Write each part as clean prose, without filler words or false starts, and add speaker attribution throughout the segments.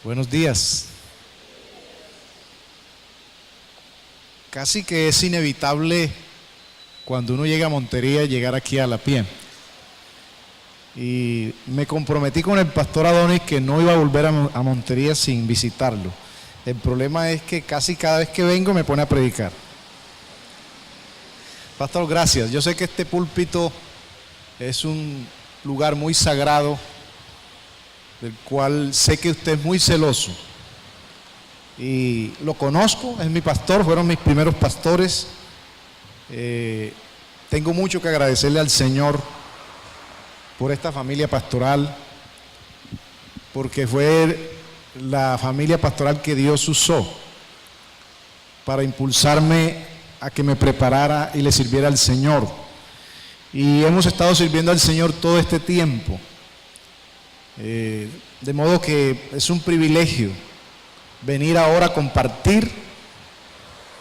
Speaker 1: Buenos días. Casi que es inevitable cuando uno llega a Montería llegar aquí a La Pie. Y me comprometí con el pastor Adonis que no iba a volver a Montería sin visitarlo. El problema es que casi cada vez que vengo me pone a predicar. Pastor, gracias. Yo sé que este púlpito es un lugar muy sagrado, del cual sé que usted es muy celoso. Y lo conozco, es mi pastor, fueron mis primeros pastores. Tengo mucho que agradecerle al Señor por esta familia pastoral, porque fue la familia pastoral que Dios usó para impulsarme a que me preparara y le sirviera al Señor. Y hemos estado sirviendo al Señor todo este tiempo. De modo que es un privilegio venir ahora a compartir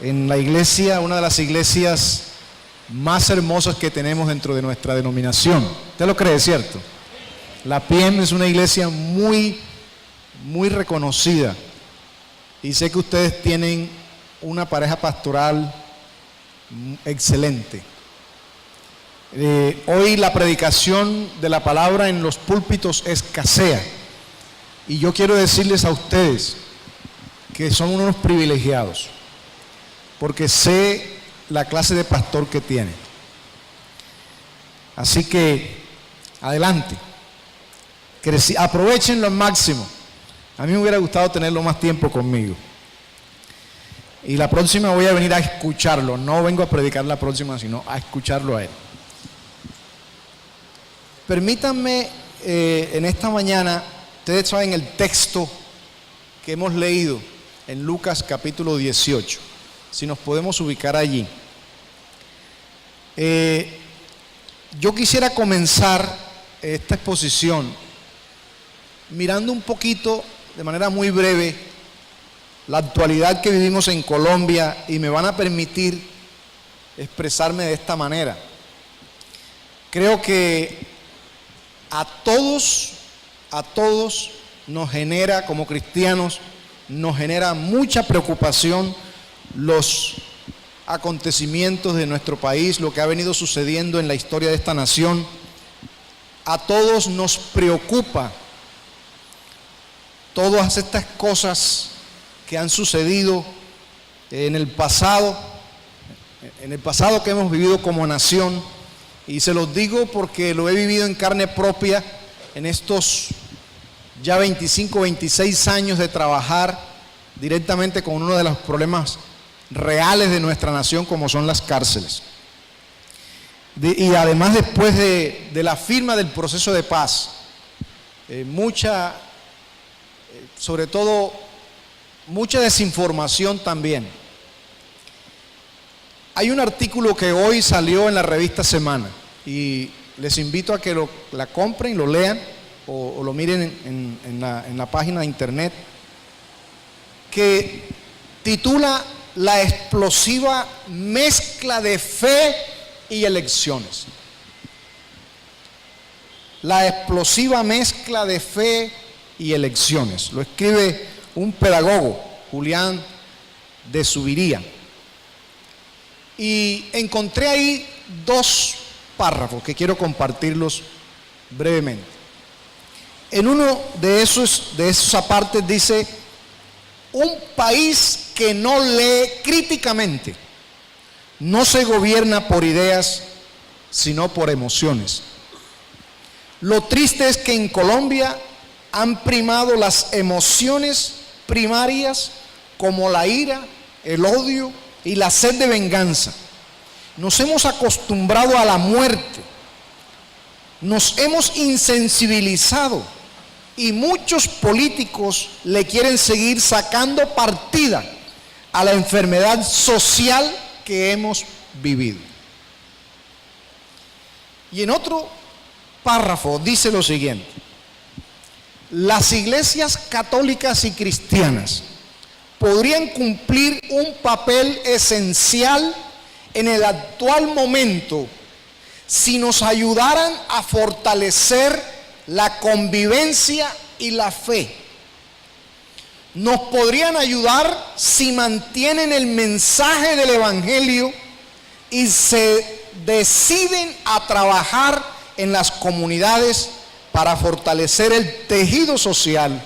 Speaker 1: en la iglesia, una de las iglesias más hermosas que tenemos dentro de nuestra denominación. ¿Usted lo cree, cierto? La PIEM es una iglesia muy reconocida, y sé que ustedes tienen una pareja pastoral excelente. Hoy la predicación de la palabra en los púlpitos escasea, y yo quiero decirles a ustedes que son unos privilegiados, porque sé la clase de pastor que tienen. Así que adelante, aprovechenlo al máximo. A mí me hubiera gustado tenerlo más tiempo conmigo, y la próxima voy a venir a escucharlo. No vengo a predicar la próxima, sino a escucharlo a él. Permítanme en esta mañana, ustedes saben el texto que hemos leído en Lucas capítulo 18, si nos podemos ubicar allí. Yo quisiera comenzar esta exposición mirando un poquito, de manera muy breve, la actualidad que vivimos en Colombia, y me van a permitir expresarme de esta manera. Creo que a todos nos genera, como cristianos, nos genera mucha preocupación los acontecimientos de nuestro país, lo que ha venido sucediendo en la historia de esta nación. A todos nos preocupa todas estas cosas que han sucedido en el pasado que hemos vivido como nación. Y se los digo porque lo he vivido en carne propia en estos ya 25, 26 años de trabajar directamente con uno de los problemas reales de nuestra nación, como son las cárceles. Y además, después de la firma del proceso de paz, sobre todo mucha desinformación también. Hay un artículo que hoy salió en la revista Semana, y les invito a que la compren, lo lean o lo miren en la página de internet, que titula "La explosiva mezcla de fe y elecciones". La explosiva mezcla de fe y elecciones. Lo escribe un pedagogo, Julián de Subiría. Y encontré ahí dos párrafos que quiero compartirlos brevemente. En uno de esos apartes dice: un país que no lee críticamente no se gobierna por ideas, sino por emociones. Lo triste es que en Colombia han primado las emociones primarias, como la ira, el odio y la sed de venganza. Nos hemos acostumbrado a la muerte, nos hemos insensibilizado, y muchos políticos le quieren seguir sacando partida a la enfermedad social que hemos vivido. Y en otro párrafo dice lo siguiente: las iglesias católicas y cristianas podrían cumplir un papel esencial en el actual momento si nos ayudaran a fortalecer la convivencia y la fe. nos podrían ayudar si mantienen el mensaje del Evangelio y se deciden a trabajar en las comunidades para fortalecer el tejido social,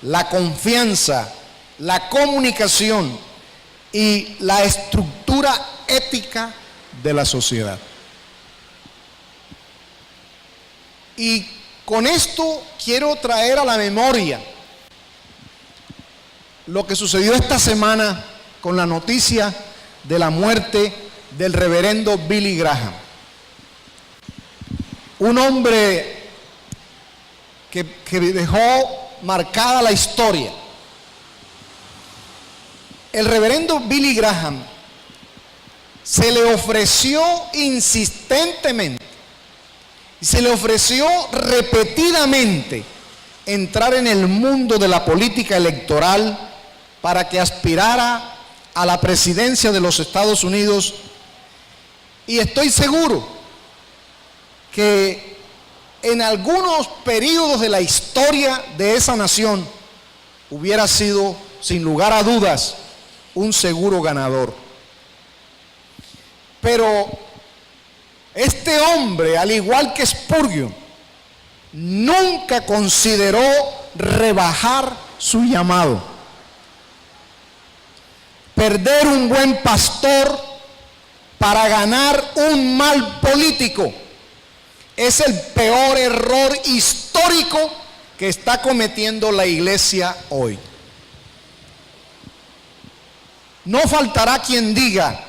Speaker 1: la confianza, la comunicación y la estructura ética de la sociedad. Y con esto quiero traer a la memoria lo que sucedió esta semana con la noticia de la muerte del reverendo Billy Graham. Un hombre que dejó marcada la historia. El reverendo Billy Graham se le ofreció insistentemente, se le ofreció repetidamente entrar en el mundo de la política electoral para que aspirara a la presidencia de los Estados Unidos, y estoy seguro que en algunos periodos de la historia de esa nación hubiera sido, sin lugar a dudas, un seguro ganador. Pero este hombre, al igual que Spurgeon, nunca consideró rebajar su llamado. Perder un buen pastor para ganar un mal político es el peor error histórico que está cometiendo la iglesia hoy. No faltará quien diga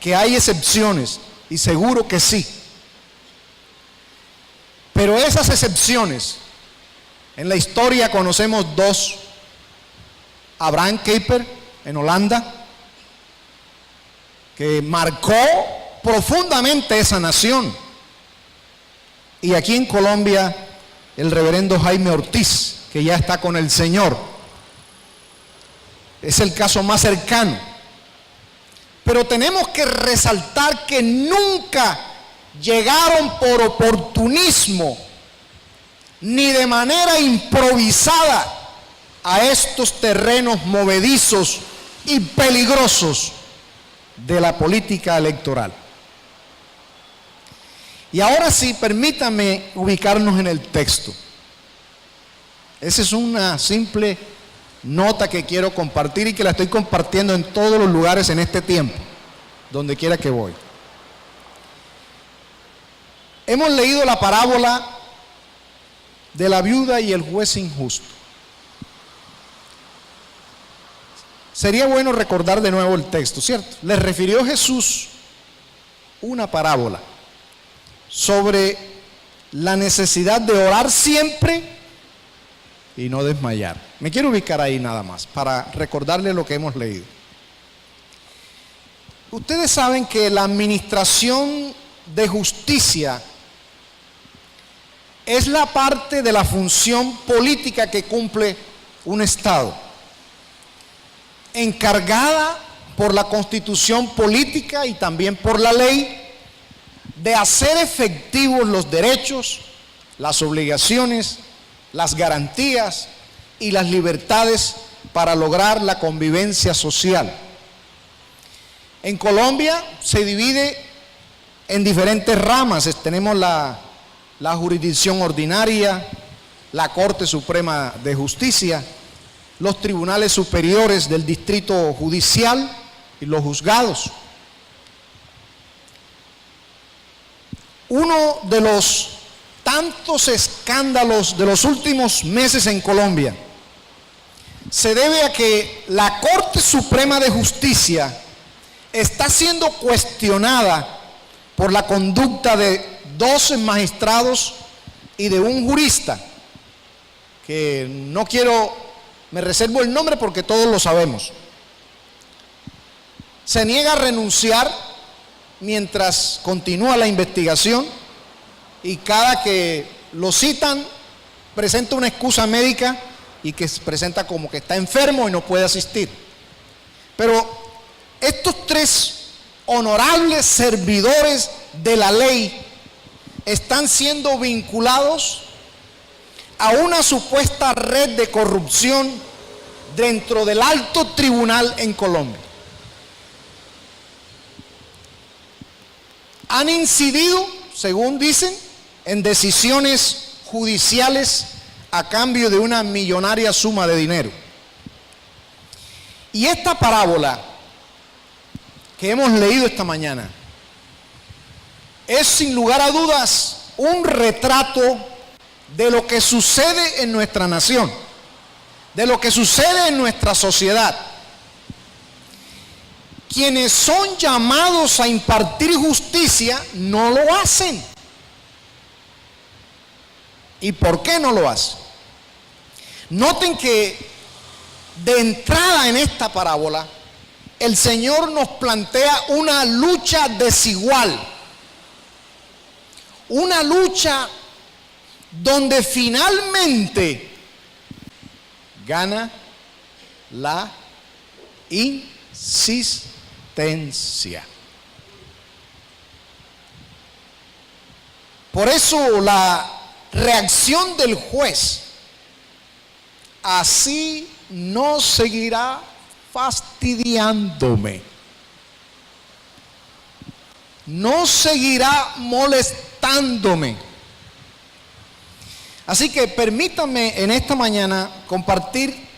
Speaker 1: que hay excepciones, y seguro que sí. Pero esas excepciones, en la historia conocemos dos: Abraham Kuyper en Holanda, que marcó profundamente esa nación, y aquí en Colombia el reverendo Jaime Ortiz, que ya está con el Señor. Es el caso más cercano. Pero tenemos que resaltar que nunca llegaron por oportunismo ni de manera improvisada a estos terrenos movedizos y peligrosos de la política electoral. Y ahora sí, permítame ubicarnos en el texto. Esa es una simple nota que quiero compartir y que la estoy compartiendo en todos los lugares en este tiempo, donde quiera que voy. Hemos leído la parábola de la viuda y el juez injusto. Sería bueno recordar de nuevo el texto, ¿cierto? Les refirió Jesús una parábola sobre la necesidad de orar siempre y no desmayar. Me quiero ubicar ahí nada más para recordarle lo que hemos leído. Ustedes saben que la administración de justicia es la parte de la función política que cumple un Estado, encargada por la Constitución política y también por la ley de hacer efectivos los derechos, las obligaciones, las garantías y las libertades para lograr la convivencia social. En Colombia se divide en diferentes ramas. Tenemos la jurisdicción ordinaria, la Corte Suprema de Justicia, los tribunales superiores del distrito judicial y los juzgados. Uno de los tantos escándalos de los últimos meses en Colombia se debe a que la Corte Suprema de Justicia está siendo cuestionada por la conducta de 12 magistrados y de un jurista, que no quiero, me reservo el nombre porque todos lo sabemos. Se niega a renunciar mientras continúa la investigación, y cada que lo citan presenta una excusa médica y que se presenta como que está enfermo y no puede asistir. Pero estos tres honorables servidores de la ley están siendo vinculados a una supuesta red de corrupción dentro del alto tribunal en Colombia. Han incidido, según dicen, en decisiones judiciales a cambio de una millonaria suma de dinero. Y esta parábola que hemos leído esta mañana es sin lugar a dudas un retrato de lo que sucede en nuestra nación, de lo que sucede en nuestra sociedad. Quienes son llamados a impartir justicia no lo hacen. ¿Y por qué no lo hacen? Noten que de entrada en esta parábola, el Señor nos plantea una lucha desigual, una lucha donde finalmente gana la insistencia. Por eso la reacción del juez: así no seguirá fastidiándome, no seguirá molestándome. Así que permítanme en esta mañana compartir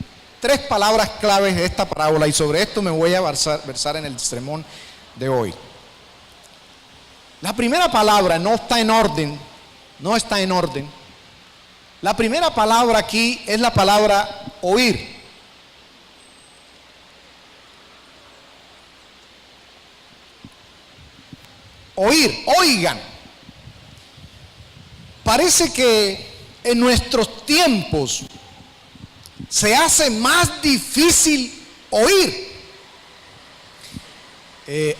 Speaker 1: 3 palabras claves de esta parábola, y sobre esto me voy a versar en el sermón de hoy. La primera palabra no está en orden. La primera palabra aquí es la palabra oír. Oír, oigan. Parece que en nuestros tiempos se hace más difícil oír.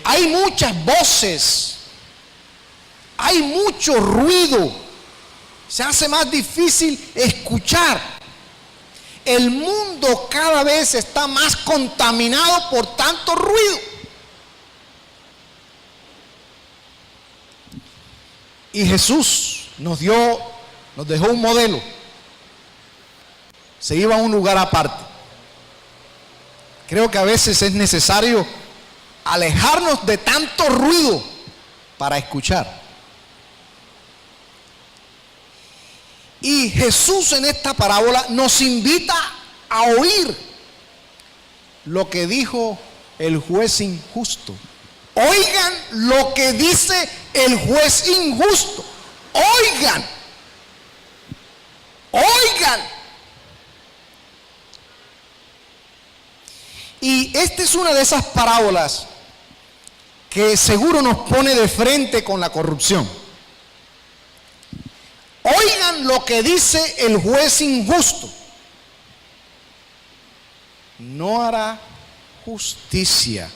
Speaker 1: Hay muchas voces, hay mucho ruido, se hace más difícil escuchar. El mundo cada vez está más contaminado por tanto ruido. Y Jesús nos dejó un modelo. Se iba a un lugar aparte. Creo que a veces es necesario alejarnos de tanto ruido para escuchar. Y Jesús en esta parábola nos invita a oír lo que dijo el juez injusto. Oigan lo que dice el juez injusto. Oigan. Oigan. Y esta es una de esas parábolas que seguro nos pone de frente con la corrupción. Oigan lo que dice el juez injusto. No hará justicia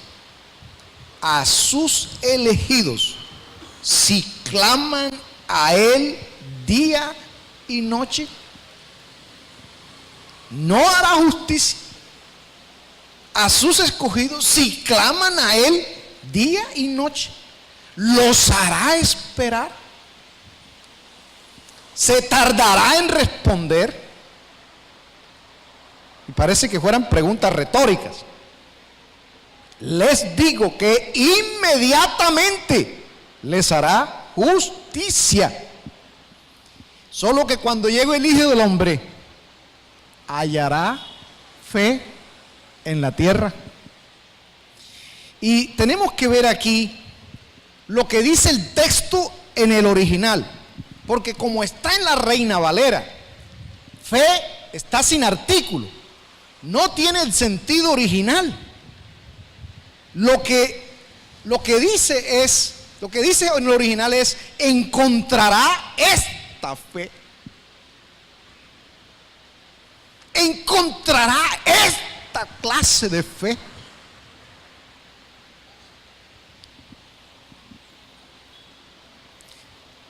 Speaker 1: a sus elegidos si claman a él día y noche. No hará justicia a sus escogidos si claman a él día y noche. Los hará esperar. Se tardará en responder. Y parece que fueran preguntas retóricas. Les digo que inmediatamente les hará justicia. Solo que cuando llegue el Hijo del Hombre, hallará fe en la tierra. Y tenemos que ver aquí lo que dice el texto en el original, porque como está en la Reina Valera, fe está sin artículo, no tiene el sentido original. Lo que dice en el original es: encontrará esta fe. Encontrará esta clase de fe.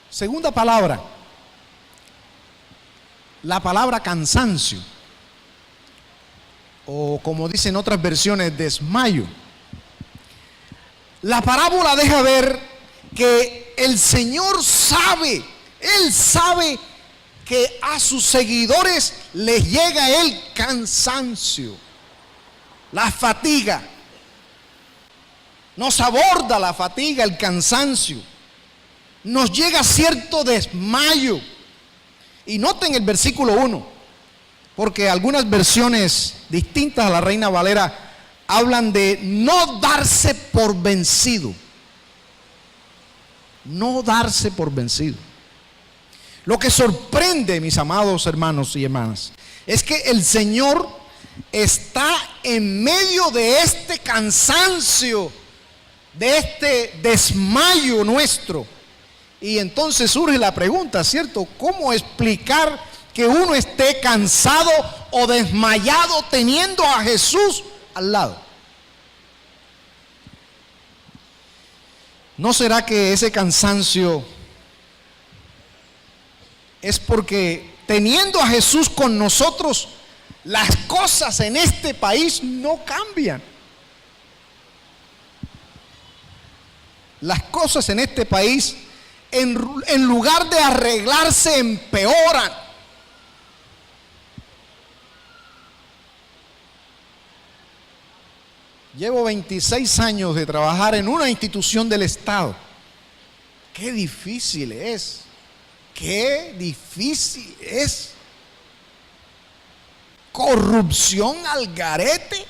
Speaker 1: Segunda palabra, la palabra cansancio, o como dicen otras versiones, desmayo. La parábola deja ver que el Señor sabe, Él sabe que a sus seguidores les llega el cansancio. la fatiga. Nos aborda la fatiga, el cansancio. Nos llega cierto desmayo. Y noten el versículo 1, porque algunas versiones distintas a la Reina Valera hablan de no darse por vencido. No darse por vencido. Lo que sorprende, mis amados hermanos y hermanas, es que el Señor está en medio de este cansancio, de este desmayo nuestro. Y entonces surge la pregunta, ¿cierto? ¿Cómo explicar que uno esté cansado o desmayado teniendo a Jesús al lado? ¿No será que ese cansancio es porque teniendo a Jesús con nosotros, las cosas en este país no cambian? Las cosas en este país, en lugar de arreglarse, empeoran. Llevo 26 años de trabajar en una institución del Estado. Qué difícil es. Qué difícil es. Corrupción al garete.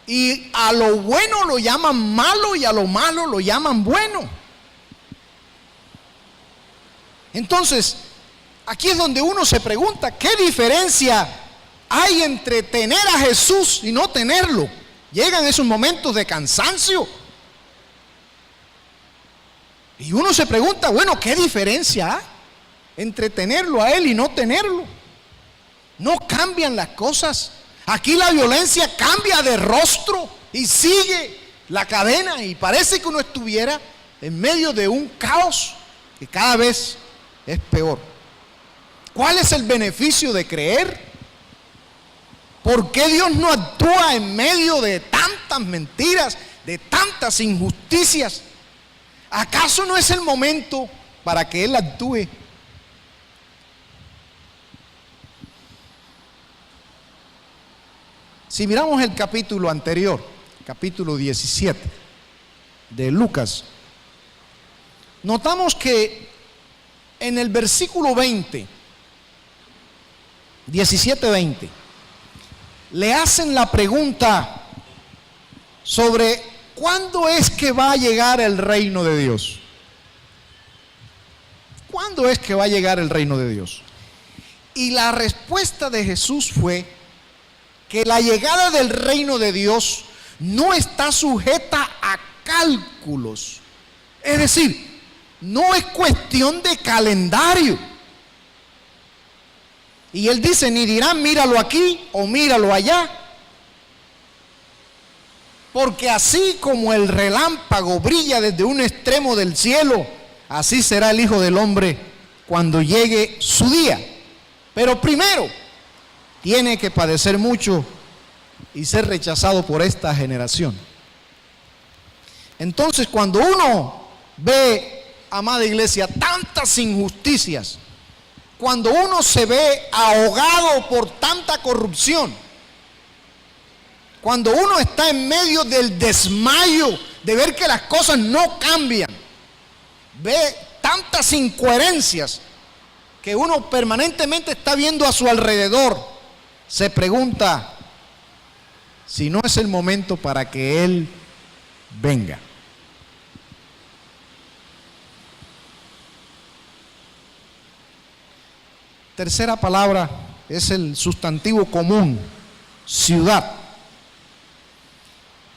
Speaker 1: Y a lo bueno lo llaman malo y a lo malo lo llaman bueno. Entonces, aquí es donde uno se pregunta, ¿qué diferencia hay entre tener a Jesús y no tenerlo? Llegan esos momentos de cansancio. Y uno se pregunta, bueno, ¿qué diferencia hay entre tenerlo a Él y no tenerlo? No cambian las cosas. Aquí la violencia cambia de rostro y sigue la cadena y parece que uno estuviera en medio de un caos que cada vez es peor. ¿Cuál es el beneficio de creer? ¿Por qué Dios no actúa en medio de tantas mentiras, de tantas injusticias? ¿Acaso no es el momento para que Él actúe? Si miramos el capítulo anterior, capítulo 17 de Lucas, notamos que en el versículo 20, 17-20, le hacen la pregunta sobre cuándo es que va a llegar el reino de Dios. ¿Cuándo es que va a llegar el reino de Dios? Y la respuesta de Jesús fue que la llegada del reino de Dios no está sujeta a cálculos. Es decir, no es cuestión de calendario. Y Él dice, ni dirán míralo aquí o míralo allá. Porque así como el relámpago brilla desde un extremo del cielo, así será el Hijo del Hombre cuando llegue su día. Pero primero tiene que padecer mucho y ser rechazado por esta generación. Entonces, cuando uno ve, amada iglesia, tantas injusticias, cuando uno se ve ahogado por tanta corrupción, cuando uno está en medio del desmayo de ver que las cosas no cambian, ve tantas incoherencias que uno permanentemente está viendo a su alrededor, se pregunta si no es el momento para que Él venga. Tercera palabra es el sustantivo común, ciudad.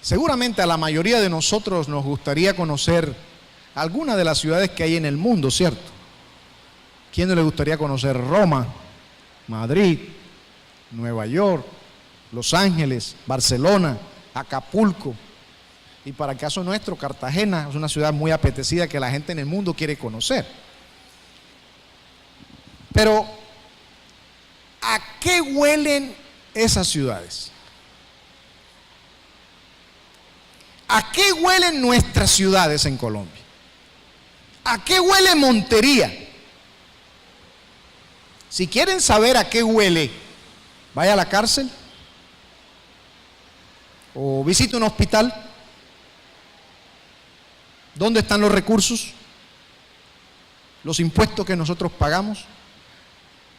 Speaker 1: Seguramente a la mayoría de nosotros nos gustaría conocer alguna de las ciudades que hay en el mundo, ¿cierto? ¿Quién no le gustaría conocer Roma, Madrid, Nueva York, Los Ángeles, Barcelona, Acapulco? Y para el caso nuestro, Cartagena es una ciudad muy apetecida que la gente en el mundo quiere conocer. Pero, ¿a qué huelen esas ciudades? ¿A qué huelen nuestras ciudades en Colombia? ¿A qué huele Montería? Si quieren saber a qué huele, vaya a la cárcel o visite un hospital. ¿Dónde están los recursos? Los impuestos que nosotros pagamos.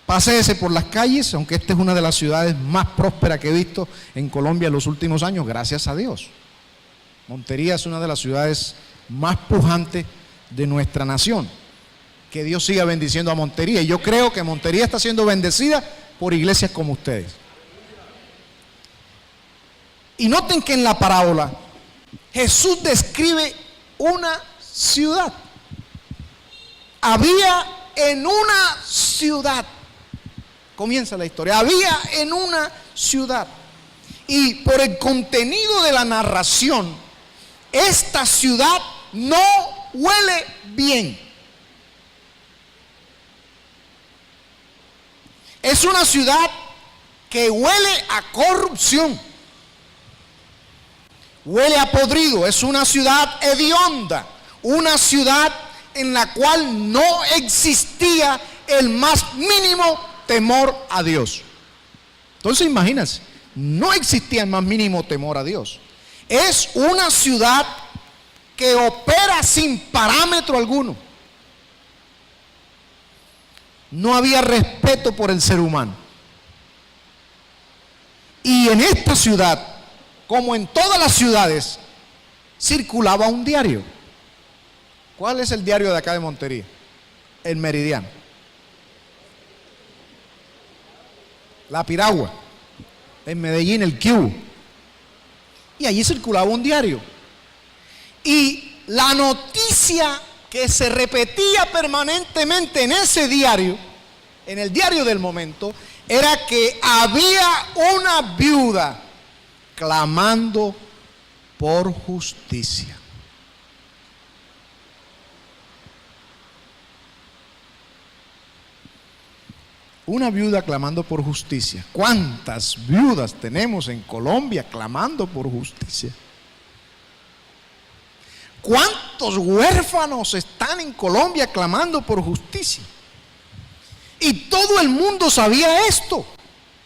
Speaker 1: Paséese por las calles, aunque esta es una de las ciudades más prósperas que he visto en Colombia en los últimos años, gracias a Dios. Montería es una de las ciudades más pujantes de nuestra nación. Que Dios siga bendiciendo a Montería. Y yo creo que Montería está siendo bendecida por iglesias como ustedes. Y noten que en la parábola Jesús describe una ciudad. Había en una ciudad, comienza la historia, había en una ciudad. Y por el contenido de la narración, esta ciudad no huele bien. Es una ciudad que huele a corrupción, huele a podrido, es una ciudad hedionda, una ciudad en la cual no existía el más mínimo temor a Dios. Entonces imagínense, no existía el más mínimo temor a Dios. Es una ciudad que opera sin parámetro alguno. No había respeto por el ser humano. Y en esta ciudad, como en todas las ciudades, circulaba un diario. ¿Cuál es el diario de acá de Montería? El Meridiano. La Piragua. En Medellín, el Q. Y allí circulaba un diario. Y la noticia que se repetía permanentemente en ese diario, en el diario del momento, era que había una viuda clamando por justicia. Una viuda clamando por justicia. ¿Cuántas viudas tenemos en Colombia clamando por justicia? ¿Cuántos huérfanos están en Colombia clamando por justicia? Y todo el mundo sabía esto.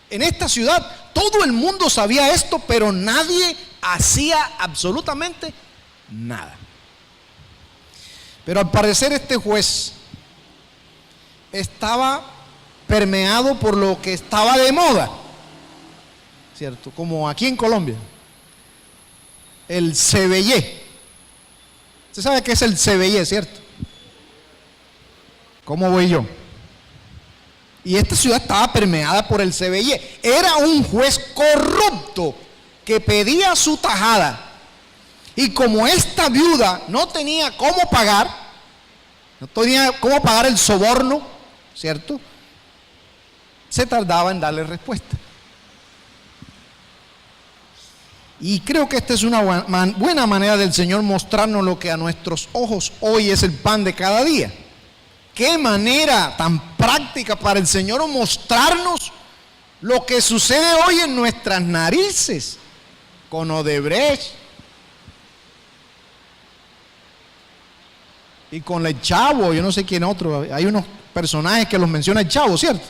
Speaker 1: En esta ciudad, todo el mundo sabía esto, pero nadie hacía absolutamente nada. Pero al parecer este juez estaba permeado por lo que estaba de moda, ¿cierto? Como aquí en Colombia, el cebellé. ¿Usted sabe qué es el cebellé, cierto? ¿Cómo voy yo? Y esta ciudad estaba permeada por el cebellé. Era un juez corrupto que pedía su tajada. Y como esta viuda no tenía cómo pagar, no tenía cómo pagar el soborno, ¿cierto?, se tardaba en darle respuesta. Y creo que esta es una buena manera del Señor mostrarnos lo que a nuestros ojos hoy es el pan de cada día. Qué manera tan práctica para el Señor mostrarnos lo que sucede hoy en nuestras narices con Odebrecht y con el Chavo, yo no sé quién otro. Hay unos personajes que los menciona el Chavo, ¿cierto?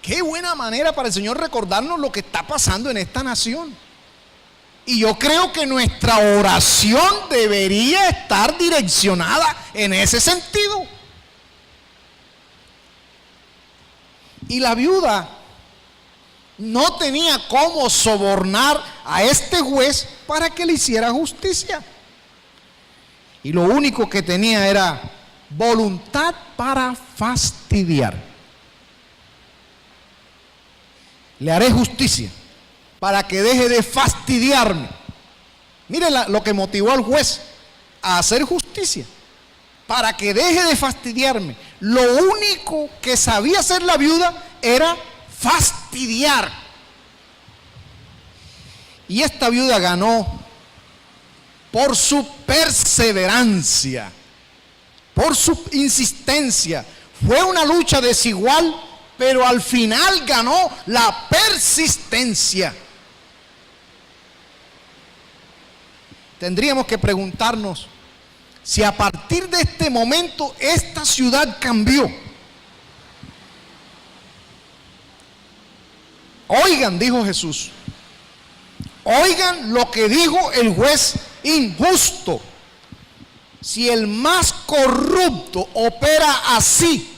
Speaker 1: Qué buena manera para el Señor recordarnos lo que está pasando en esta nación. Y yo creo que nuestra oración debería estar direccionada en ese sentido. Y la viuda no tenía cómo sobornar a este juez para que le hiciera justicia. Y lo único que tenía era voluntad para fastidiar. Le haré justicia para que deje de fastidiarme. Miren lo que motivó al juez a hacer justicia, para que deje de fastidiarme. Lo único que sabía hacer la viuda era fastidiar. Y esta viuda ganó por su perseverancia, por su insistencia. Fue una lucha desigual, pero al final ganó la persistencia. Tendríamos que preguntarnos si a partir de este momento esta ciudad cambió. Oigan, dijo Jesús, oigan lo que dijo el juez injusto. Si el más corrupto opera así,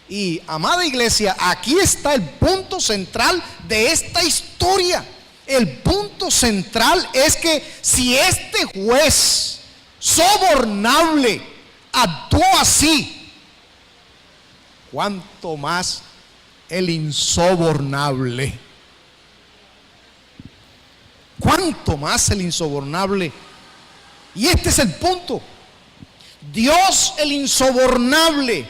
Speaker 1: y amada iglesia, aquí está el punto central de esta historia. El punto central es que si este juez sobornable actuó así, ¿cuánto más el insobornable? ¿Cuánto más el insobornable? Y este es el punto. Dios, el insobornable,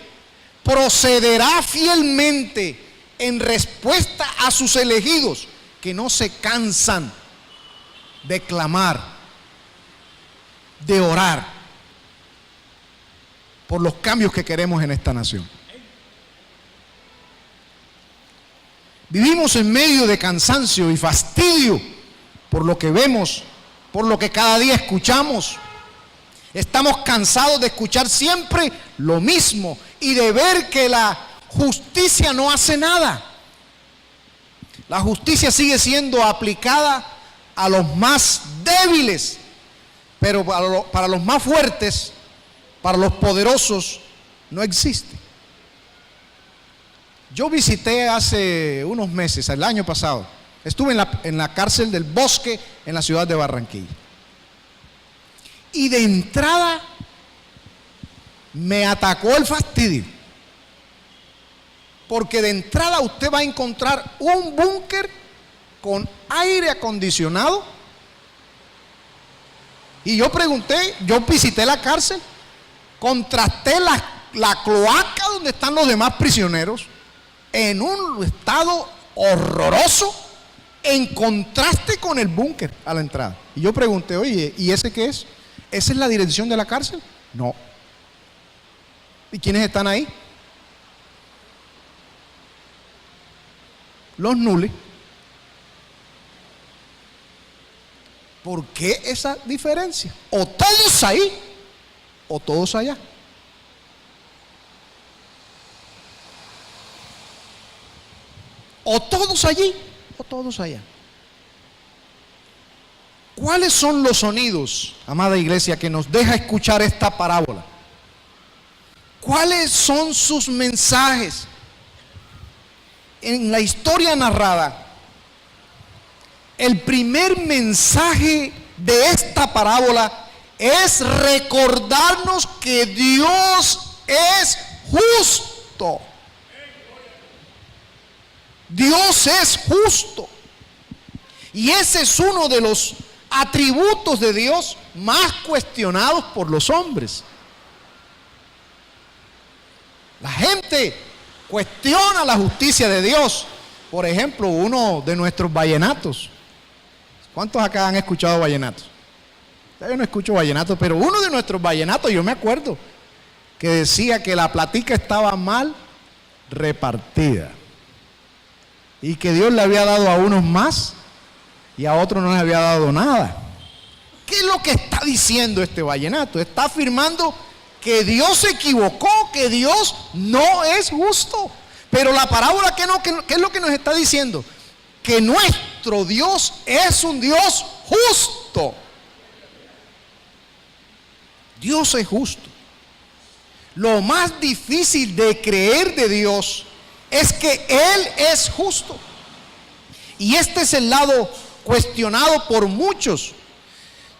Speaker 1: procederá fielmente en respuesta a sus elegidos que no se cansan de clamar, de orar por los cambios que queremos en esta nación. Vivimos en medio de cansancio y fastidio por lo que vemos, por lo que cada día escuchamos. Estamos cansados de escuchar siempre lo mismo y de ver que la justicia no hace nada. La justicia sigue siendo aplicada a los más débiles, pero para los más fuertes, para los poderosos, no existe. Yo visité hace unos meses, el año pasado, estuve en la cárcel del Bosque en la ciudad de Barranquilla. Y de entrada me atacó el fastidio. Porque de entrada usted va a encontrar un búnker con aire acondicionado. Y yo pregunté, yo visité la cárcel, contrasté la cloaca donde están los demás prisioneros en un estado horroroso en contraste con el búnker a la entrada. Y yo pregunté, oye, ¿y ese qué es? ¿Esa es la dirección de la cárcel? No. ¿Y quiénes están ahí? Los nules. ¿Por qué esa diferencia? O todos ahí, o todos allá. O todos allí, o todos allá. ¿Cuáles son los sonidos, amada iglesia, que nos deja escuchar esta parábola? ¿Cuáles son sus mensajes? En la historia narrada, el primer mensaje de esta parábola es recordarnos que Dios es justo. Dios es justo. Y ese es uno de los atributos de Dios más cuestionados por los hombres. La gente cuestiona la justicia de Dios. Por ejemplo, uno de nuestros vallenatos. ¿Cuántos acá han escuchado vallenatos? Yo no escucho vallenatos, pero uno de nuestros vallenatos, yo me acuerdo, que decía que la platica estaba mal repartida. Y que Dios le había dado a unos más y a otros no les había dado nada. ¿Qué es lo que está diciendo este vallenato? Está afirmando que Dios se equivocó, que Dios no es justo. Pero la parábola, ¿qué es lo que nos está diciendo? Que nuestro Dios es un Dios justo. Dios es justo. Lo más difícil de creer de Dios es que Él es justo. Y este es el lado cuestionado por muchos.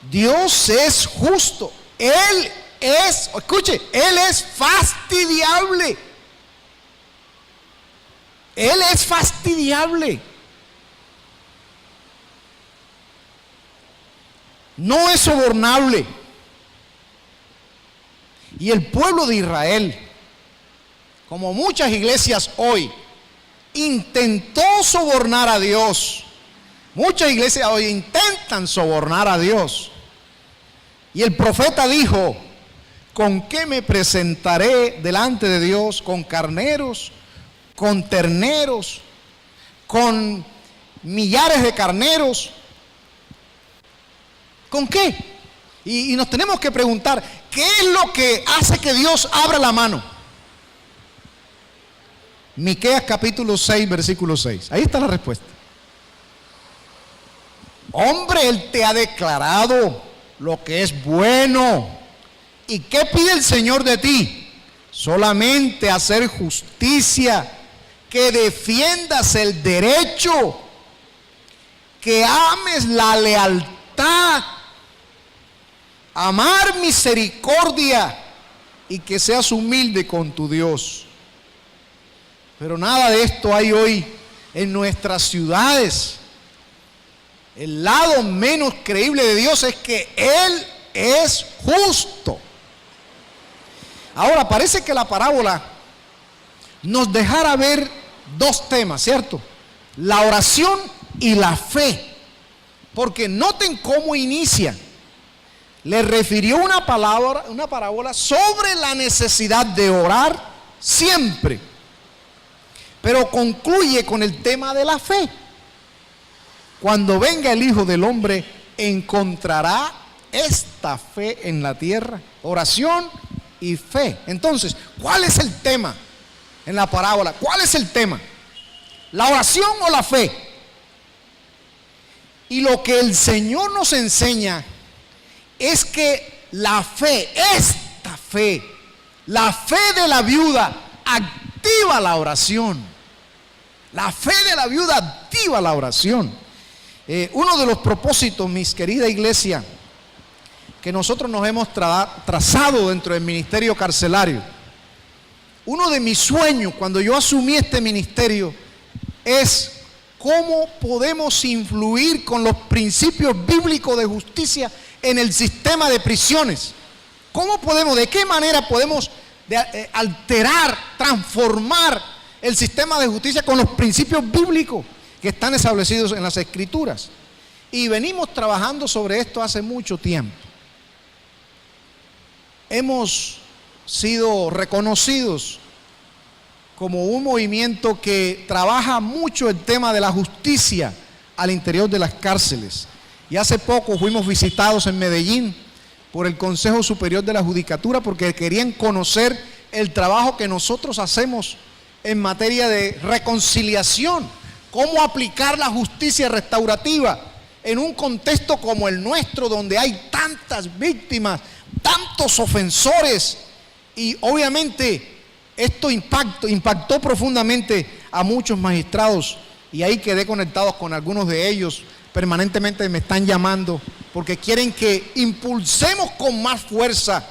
Speaker 1: Dios es justo. Él es, escuche, Él es fastidiable. Él es fastidiable. No es sobornable. Y el pueblo de Israel, como muchas iglesias hoy, intentó sobornar a Dios. Muchas iglesias hoy intentan sobornar a Dios. Y el profeta dijo: ¿con qué me presentaré delante de Dios? ¿Con carneros? ¿Con terneros? ¿Con millares de carneros? ¿Con qué? Y nos tenemos que preguntar, ¿qué es lo que hace que Dios abra la mano? Miqueas capítulo 6, versículo 6. Ahí está la respuesta. Hombre, Él te ha declarado lo que es bueno. ¿Y qué pide el Señor de ti? Solamente hacer justicia, que defiendas el derecho, que ames la lealtad, amar misericordia y que seas humilde con tu Dios. Pero nada de esto hay hoy en nuestras ciudades. El lado menos creíble de Dios es que Él es justo. Ahora, parece que la parábola nos dejara ver dos temas, ¿cierto? La oración y la fe. Porque noten cómo inicia. Le refirió una parábola sobre la necesidad de orar siempre. Pero concluye con el tema de la fe. Cuando venga el Hijo del Hombre, ¿encontrará esta fe en la tierra? Oración y fe. Entonces, ¿cuál es el tema en la parábola? ¿Cuál es el tema? ¿La oración o la fe? Y lo que el Señor nos enseña es que la fe, esta fe, la fe de la viuda, activa la oración. La fe de la viuda activa la oración. Uno de los propósitos, mis querida iglesia, que nosotros nos hemos trazado dentro del ministerio carcelario, uno de mis sueños cuando yo asumí este ministerio es cómo podemos influir con los principios bíblicos de justicia en el sistema de prisiones. ¿Cómo podemos, de qué manera podemos alterar, transformar el sistema de justicia con los principios bíblicos que están establecidos en las Escrituras? Y venimos trabajando sobre esto hace mucho tiempo. Hemos sido reconocidos como un movimiento que trabaja mucho el tema de la justicia al interior de las cárceles. Y hace poco fuimos visitados en Medellín por el Consejo Superior de la Judicatura porque querían conocer el trabajo que nosotros hacemos en materia de reconciliación, cómo aplicar la justicia restaurativa en un contexto como el nuestro, donde hay tantas víctimas, tantos ofensores, y obviamente esto impactó profundamente a muchos magistrados, y ahí quedé conectados con algunos de ellos. Permanentemente me están llamando porque quieren que impulsemos con más fuerza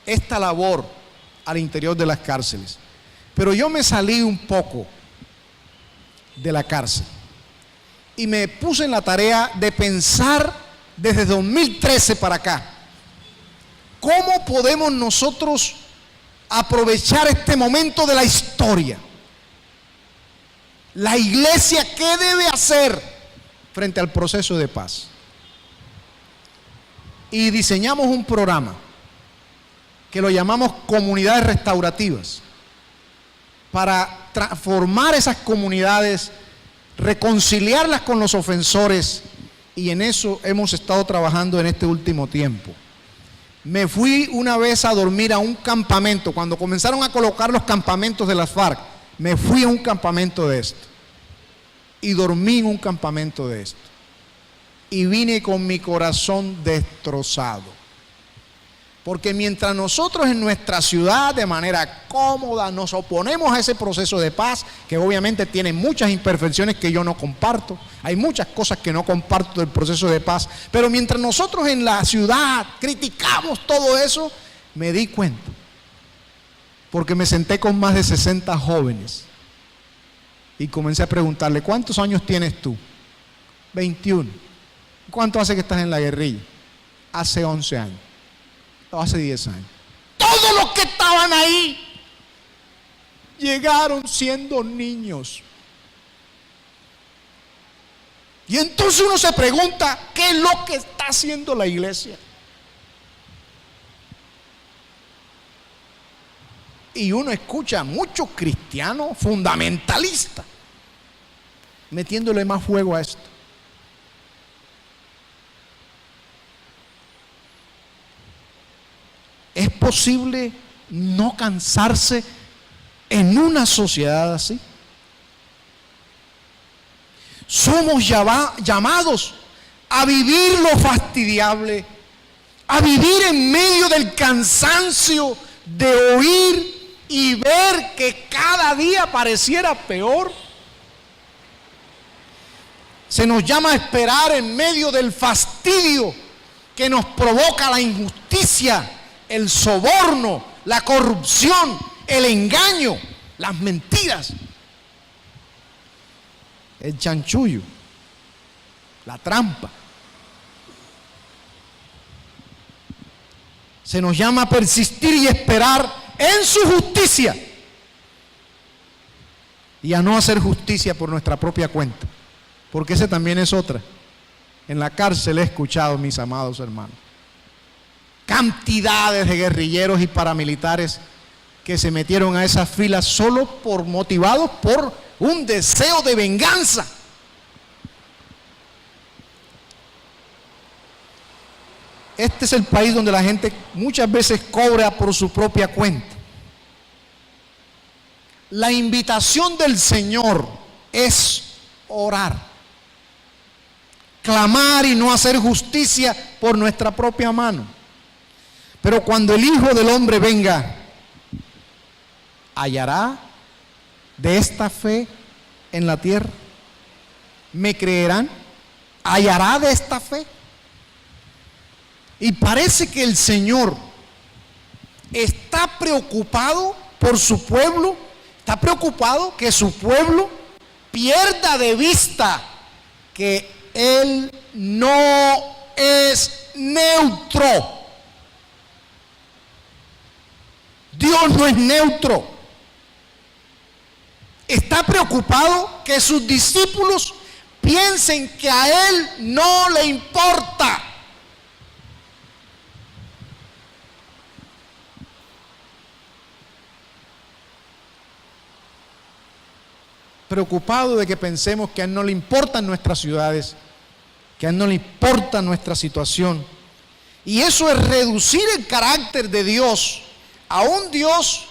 Speaker 1: esta labor al interior de las cárceles. Pero yo me salí un poco de la cárcel y me puse en la tarea de pensar desde 2013 para acá, ¿cómo podemos nosotros aprovechar este momento de la historia? La iglesia, ¿qué debe hacer frente al proceso de paz? Y diseñamos un programa que lo llamamos comunidades restaurativas, para transformar esas comunidades, reconciliarlas con los ofensores, y en eso hemos estado trabajando en este último tiempo. Me fui una vez a dormir a un campamento, cuando comenzaron a colocar los campamentos de las FARC, me fui a un campamento de esto, y dormí en un campamento de esto, y vine con mi corazón destrozado. Porque mientras nosotros en nuestra ciudad de manera cómoda nos oponemos a ese proceso de paz, que obviamente tiene muchas imperfecciones que yo no comparto, hay muchas cosas que no comparto del proceso de paz, pero mientras nosotros en la ciudad criticamos todo eso, me di cuenta, porque me senté con más de 60 jóvenes y comencé a preguntarle: ¿cuántos años tienes tú? 21. ¿Cuánto hace que estás en la guerrilla? Hace 11 años. Hace 10 años. Todos los que estaban ahí llegaron siendo niños. Y entonces uno se pregunta, ¿qué es lo que está haciendo la iglesia? Y uno escucha a muchos cristianos fundamentalistas metiéndole más fuego a esto. ¿Es posible no cansarse en una sociedad así? Somos llamados a vivir lo fastidiable, a vivir en medio del cansancio de oír y ver que cada día pareciera peor. Se nos llama a esperar en medio del fastidio que nos provoca la injusticia, el soborno, la corrupción, el engaño, las mentiras, el chanchullo, la trampa. Se nos llama a persistir y esperar en su justicia y a no hacer justicia por nuestra propia cuenta, porque esa también es otra. En la cárcel he escuchado, mis amados hermanos, cantidades de guerrilleros y paramilitares que se metieron a esas filas solo motivados por un deseo de venganza. Este es el país donde la gente muchas veces cobra por su propia cuenta. La invitación del Señor es orar, clamar y no hacer justicia por nuestra propia mano. Pero cuando el Hijo del Hombre venga, ¿hallará de esta fe en la tierra? ¿Me creerán? ¿Hallará de esta fe? Y parece que el Señor está preocupado por su pueblo, está preocupado que su pueblo pierda de vista que Él no es neutro. Dios no es neutro. Está preocupado que sus discípulos piensen que a Él no le importa. Preocupado de que pensemos que a Él no le importan nuestras ciudades, que a Él no le importa nuestra situación. Y eso es reducir el carácter de Dios a un Dios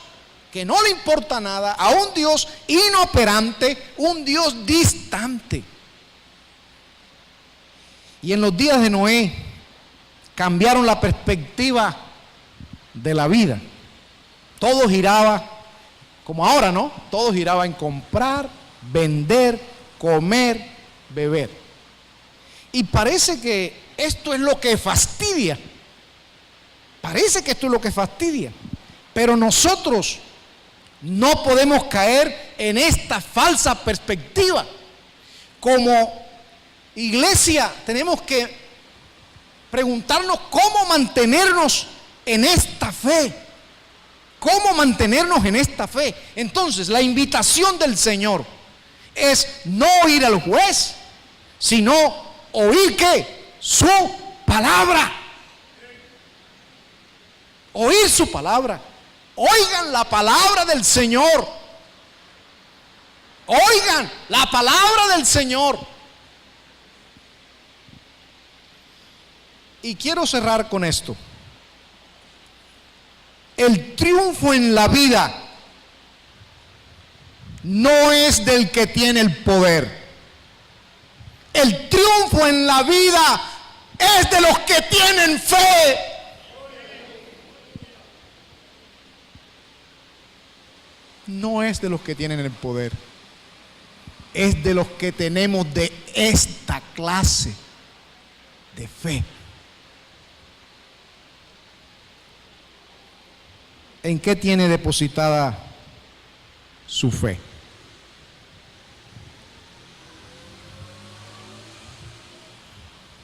Speaker 1: que no le importa nada, a un Dios inoperante, un Dios distante. Y en los días de Noé cambiaron la perspectiva de la vida. Todo giraba, como ahora, ¿no? Todo giraba en comprar, vender, comer, beber. Y parece que esto es lo que fastidia. Parece que esto es lo que fastidia. Pero nosotros no podemos caer en esta falsa perspectiva. Como iglesia tenemos que preguntarnos cómo mantenernos en esta fe. ¿Cómo mantenernos en esta fe? Entonces, la invitación del Señor es no oír al juez, sino oír ¿qué? Su palabra. Oír su palabra. Oigan la palabra del Señor. Oigan la palabra del Señor. Y quiero cerrar con esto. El triunfo en la vida no es del que tiene el poder. El triunfo en la vida es de los que tienen fe. No es de los que tienen el poder. Es de los que tenemos de esta clase de fe. ¿En qué tiene depositada su fe?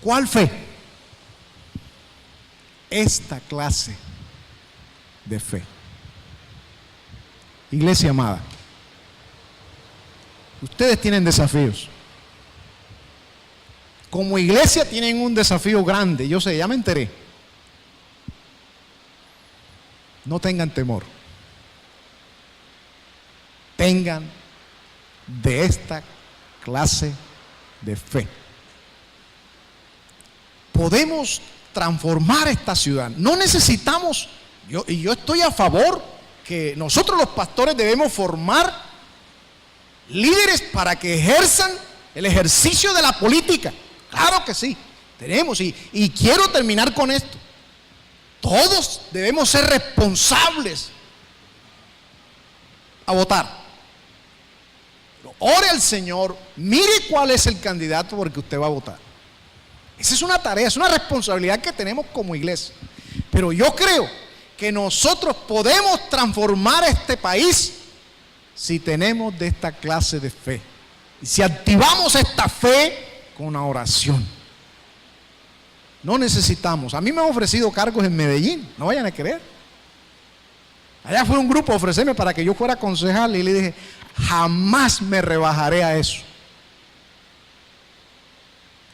Speaker 1: ¿Cuál fe? Esta clase de fe. Iglesia amada, ustedes tienen desafíos. Como iglesia tienen un desafío grande, yo sé, ya me enteré. No tengan temor. Tengan de esta clase de fe. Podemos transformar esta ciudad. No necesitamos, yo estoy a favor que nosotros los pastores debemos formar líderes para que ejerzan el ejercicio de la política. Claro que sí. Tenemos, y quiero terminar con esto. Todos debemos ser responsables a votar. Ore al Señor, mire cuál es el candidato porque usted va a votar. Esa es una tarea, es una responsabilidad que tenemos como iglesia. Pero yo creo que nosotros podemos transformar este país si tenemos de esta clase de fe. Y si activamos esta fe con una oración. No necesitamos. A mí me han ofrecido cargos en Medellín, no vayan a creer. Allá fue un grupo a ofrecerme para que yo fuera concejal y le dije, jamás me rebajaré a eso.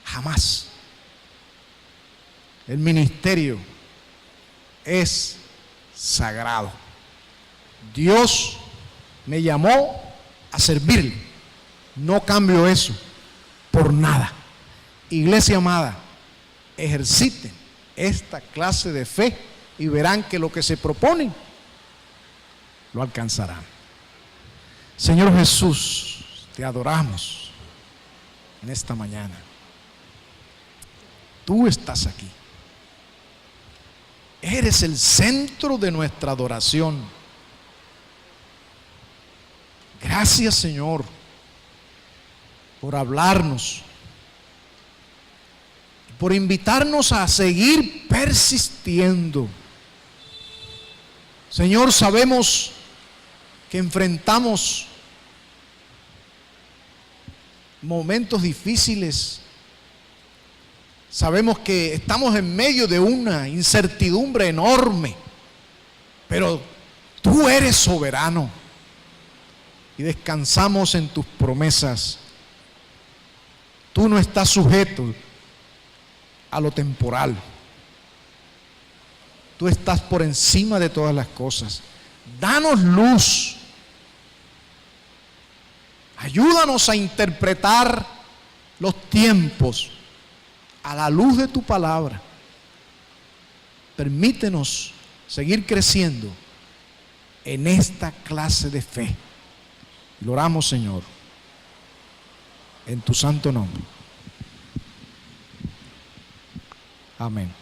Speaker 1: Jamás. El ministerio es sagrado. Dios me llamó a servirle. No cambio eso por nada. Iglesia amada, ejerciten esta clase de fe y verán que lo que se proponen lo alcanzarán. Señor Jesús, te adoramos en esta mañana. Tú estás aquí. Eres el centro de nuestra adoración. Gracias, Señor, por hablarnos, por invitarnos a seguir persistiendo. Señor, sabemos que enfrentamos momentos difíciles. Sabemos que estamos en medio de una incertidumbre enorme, pero tú eres soberano y descansamos en tus promesas. Tú no estás sujeto a lo temporal. Tú estás por encima de todas las cosas. Danos luz. Ayúdanos a interpretar los tiempos a la luz de tu palabra. Permítenos seguir creciendo en esta clase de fe. Lo oramos, Señor, en tu santo nombre. Amén.